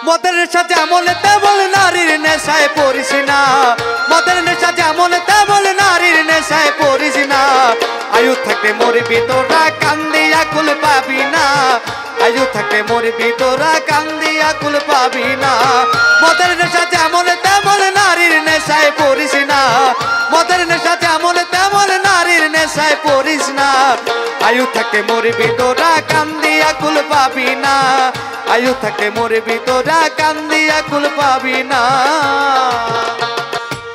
মদের নেশা যেমন তেমন নারীর নেশায় পড়িস না। মদের নেশা যেমন তেমন নারীর নেশায় পড়িস না। আয়ু থাকে মরবি তোরা কান্দিয়া কুল পাবি না। আয়ু থাকে মরবি তোরা কান্দিয়া কুল পাবি না। মদের নেশা যেমন তেমন নারীর নেশায় পড়িস না। মদের নেশা যেমন তেমন নারীর নেশায় পড়িস না। আয়ু থাকে মরবি তোরা কান্দিয়া কুল পাবি না। আয়ু থাকে মরবি তোরা কান্দিয়া কুল পাবি না।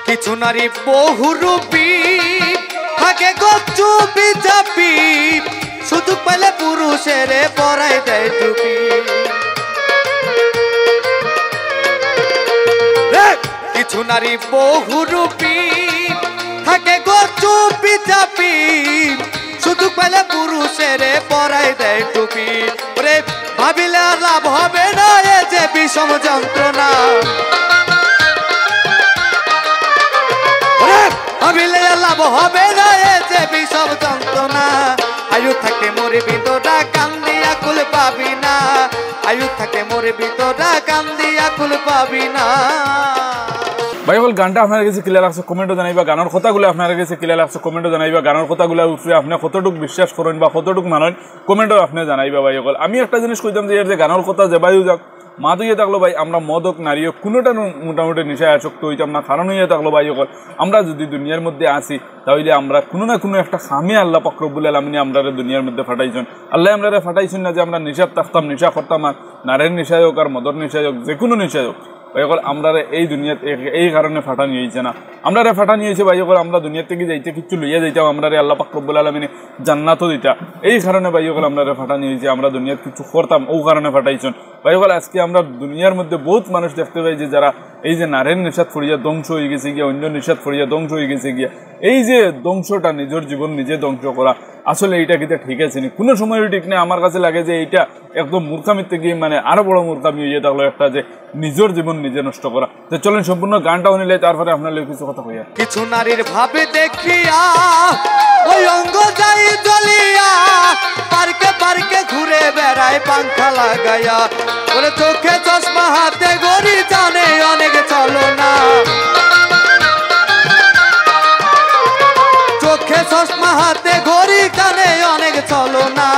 কিছু নারী বহুরূপী থাকে গচ্ছু বিজাপি, সুযোগ পেলে পুরুষের পরাই দেয় টুপি। কিছু নারী বহুরূপী থাকে গচ্ছু বিজাপি, সুযোগ পেলে পুরুষের পরাই দেয় টুপি। ওরে ভাবিলে লাভ হবে না এ যে বিষম যন্ত্রণা। ভাবিলে লাভ হবে না এ যে বিষম যন্ত্রণা। আয়ু থাকে মরবি তোরা কান্দিয়া কুল পাবি না। আয়ু থাকে মরবি তোরা কান্দিয়া কুল পাবি না। ভাই বল গানটা আপনার কাছে ক্লিয়ার লাগছে কমেন্টও জানাইবা। গানের কথাগুলো আপনার কাছে ক্লিয়ার লাগছে কমেন্টও জানাইবা। গানের কথাগুলোর উপরে আপনি কতটুকু বিশ্বাস করেন বা কতটুকু মানেন কমেন্টও আপনি জানাইবা। ভাই বল আমি একটা জিনিস কইতাম যে এর যে গানের কথা যে বাইও যাক মা দুইয়ে থাকলো ভাই আমরা মদক নারী কোনোটা মোটামুটি নেশায় আসক্ত হইতাম না। কারণ হইয়া থাকলো ভাই বল আমরা যদি দুনিয়ার মধ্যে আসি তাহলে আমরা কোনো না কোনো একটা খামে আল্লাহ পাক রব্বুল আলামিন আমরা দুনিয়ার মধ্যে ফাটাইছেন। আল্লাহ আমরা ফাটাইছেন না যে আমরা নেশা থাকতাম, নেশা করতাম, আর নারীর নেশায় হোক আর মদর নেশায় হোক যে কোনো নেশায় হোক। ভাইকল আমরা এই দুনিয়াতে এই কারণে ফাটানি হয়েছে না। আমরা ফাটানি হয়েছে ভাইকল আমরা দুনিয়ার থেকে যাইতে কিছু লইয়া যাইতাম, আমরা আল্লাহ পাক রব্বুল আলামিনে জান্নাতও দিতা। এই কারণে ভাইকল আমরা ফাটানি হয়েছে, আমরা দুনিয়ার কিছু করতাম ও কারণে ফাটাইছেন। ভাইকল আজকে আমরা দুনিয়ার মধ্যে বহুত মানুষ দেখতে পাই যে যারা এই যে নারীর নেশাত ফরিয়া ধ্বংস হয়ে গেছে গিয়া, অন্য নেশাত ফরিয়া ধ্বংস হয়ে গেছে গিয়া। এই যে ধ্বংসটা নিজের জীবন নিজে ধ্বংস করা আসলে এইটা কিন্তু ঠিক আছে নি, কোনো সময় ঠিক নেই। আমার কাছে লাগে যে এইটা একদম মূর্খামির থেকে মানে আরো বড় মূর্খামি হইয়া থাকলো একটা যে নিজের জীবন নিজে নষ্ট করা। তো চলেন সম্পূর্ণ গানটা শুনিলে তারপরে আপনার কিছু কথা কইয়া। কিছু নারীর ভাবে দেখিয়া ওই অঙ্গ যাই জ্বলিয়া, পার্কে পার্কে ঘুরে বেড়ায় পাংখা লাগাইয়া। ওরে চোখে চশমা হাতে গড়ি জানে অনেক চলো না। চোখে চশমা হাতে ঘড়ি জানে অনেক চলো না।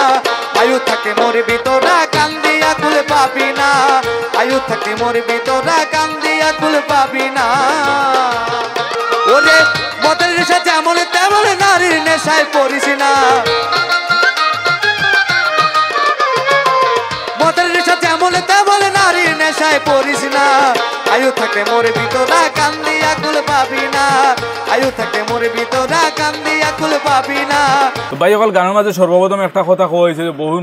আয়ু থাকে মরবি তোরা কান্দিয়া কুল পাবি না। আয়ু থাকে মরবি তোরা কান্দিয়া কুল পাবি না। ওরে মদের নেশা যেমন তেমন নারীর নেশায় পড়িস না। মদের নেশা যেমন তেমন নারীর নেশায় পড়িস না। আয়ু থাকে মরবি তোরা কান্দিয়া কুল পাবি না। আয়ু থাকে মরবি তোরা কান্দিয়া কুল পাবি না। তো ভাই অকল গানের মাঝে সর্বপ্রথম একটা কথা কোয়া হয়েছে যে বহু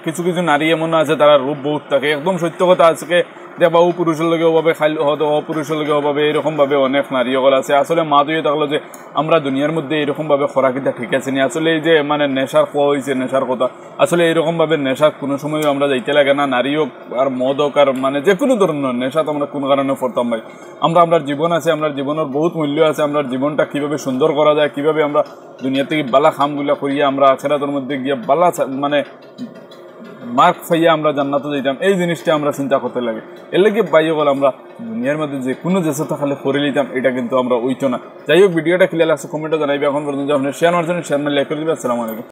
কিছু কিছু নারী এমন আছে তারা রূপ বহুত থাকে। একদম সত্য কথা আজকে দেখবা ও পুরুষের লগে ওভাবে খাইল হয়তো অপুরুষের লগে ওভাবে এরকম ভাবে অনেক নারী অকল আছে। আসলে মা দুইয়ে থাকলো যে আমরা দুনিয়ার মধ্যে এরকম ভাবে খোরাকিটা ঠিক আছে নি। আসলে এই যে মানে নেশার কোয়া হয়েছে নেশার কথা, আসলে এরকম ভাবে নেশা কোনো সময় আমরা যাইতে লাগে না। নারী হোক আর মদ হোক আর মানে যে কোনো ধরনের নেশা তো আমরা কোনো কারণে পড়তাম ভাই। আমরা জীবন আছে, আমরা জীবনের বহুত মূল্য আছে। আমরা জীবনটা কিভাবে সুন্দর করা যায়, কিভাবে আমরা দুনিয়া থেকে বালা খামগুলা করিয়া আমরা আখেরাতের মধ্যে গিয়ে বালা মানে মার্ক পাইয়া আমরা জান্নাতে যাইতাম, এই জিনিসটা আমরা চিন্তা করতে লাগে। এর লাগে বাইয়ে বল আমরা দুনিয়ার মধ্যে যে কোনো দেশে থাকলে করে নিতাম, এটা কিন্তু আমরা ওইতো না। যাই হোক ভিডিওটা ক্লিয়ার লাগছে কমেন্টে জানাইবে। এখন পর্যন্ত আপনি শেয়ার মারছেন, শেয়ার মারলে লাইক করে দিবে। আসসালামু আলাইকুম।